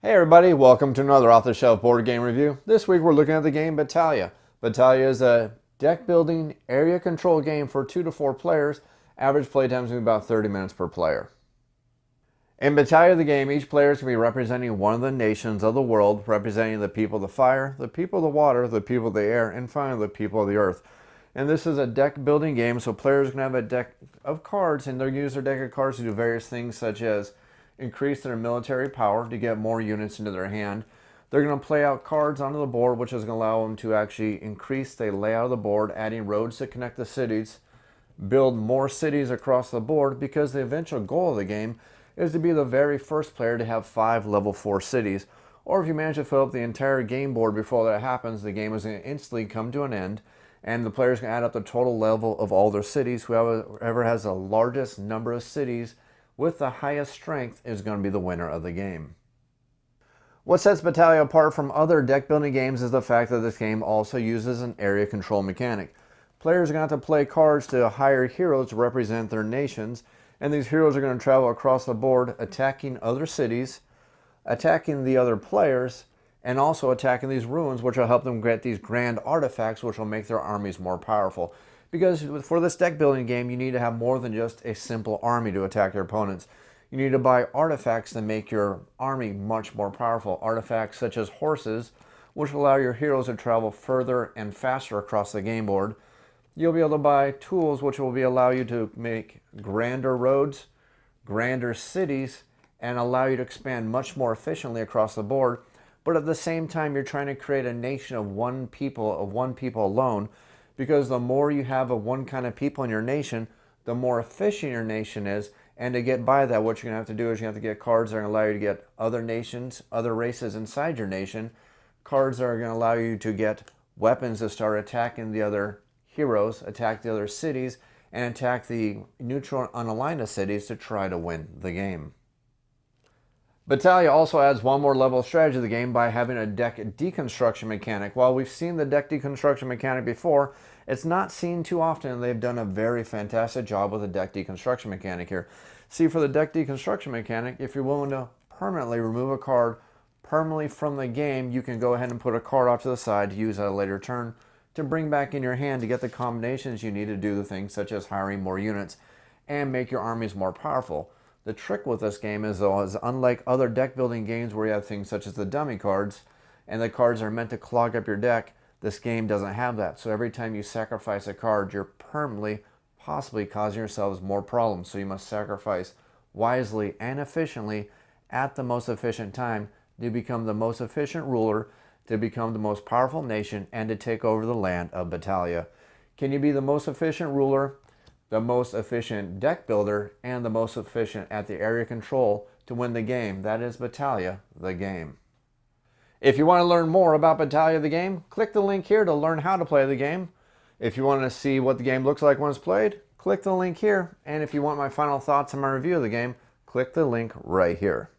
Hey everybody, welcome to another off-the-shelf board game review. This week we're looking at the game Battalia. Battalia is a deck building area control game for 2 to 4 players. Average play time is going to be about 30 minutes per player. In Battalia the game, each player is going to be representing one of the nations of the world, representing the people of the fire, the people of the water, the people of the air, and finally the people of the earth. And this is a deck building game, so players are going to have a deck of cards, and they'll use their deck of cards to do various things such as increase their military power to get more units into their hand. They're going to play out cards onto the board, which is going to allow them to actually increase the layout of the board, adding roads to connect the cities, build more cities across the board, because the eventual goal of the game is to be the very first player to have 5 level 4 cities. Or if you manage to fill up the entire game board before that happens, the game is going to instantly come to an end, and the players can add up the total level of all their cities. Whoever has the largest number of cities with the highest strength is going to be the winner of the game. What sets Battalia apart from other deck building games is the fact that this game also uses an area control mechanic. Players are going to have to play cards to hire heroes to represent their nations, and these heroes are going to travel across the board attacking other cities, attacking the other players, and also attacking these ruins, which will help them get these grand artifacts, which will make their armies more powerful. Because for this deck building game, you need to have more than just a simple army to attack your opponents. You need to buy artifacts to make your army much more powerful. Artifacts such as horses, which will allow your heroes to travel further and faster across the game board. You'll be able to buy tools which will allow you to make grander roads, grander cities, and allow you to expand much more efficiently across the board. But at the same time, you're trying to create a nation of one people alone, because the more you have of one kind of people in your nation, the more efficient your nation is. And to get by that, what you're going to have to do is you have to get cards that are going to allow you to get other nations, other races inside your nation, cards that are going to allow you to get weapons to start attacking the other heroes, attack the other cities, and attack the neutral and unaligned cities to try to win the game. Battalia also adds one more level of strategy to the game by having a deck deconstruction mechanic. While we've seen the deck deconstruction mechanic before, it's not seen too often, and they've done a very fantastic job with the deck deconstruction mechanic here. See, for the deck deconstruction mechanic, if you're willing to permanently remove a card permanently from the game, you can go ahead and put a card off to the side to use at a later turn to bring back in your hand to get the combinations you need to do the things such as hiring more units and make your armies more powerful. The trick with this game is, though, is unlike other deck building games where you have things such as the dummy cards, and the cards are meant to clog up your deck, this game doesn't have that. So every time you sacrifice a card, you're permanently, possibly causing yourselves more problems. So you must sacrifice wisely and efficiently at the most efficient time to become the most efficient ruler, to become the most powerful nation, and to take over the land of Battalia. Can you be the most efficient ruler, the most efficient deck builder, and the most efficient at the area control to win the game? That is Battalia, the game. If you want to learn more about Battalia, the game, click the link here to learn how to play the game. If you want to see what the game looks like when it's played, click the link here. And if you want my final thoughts on my review of the game, click the link right here.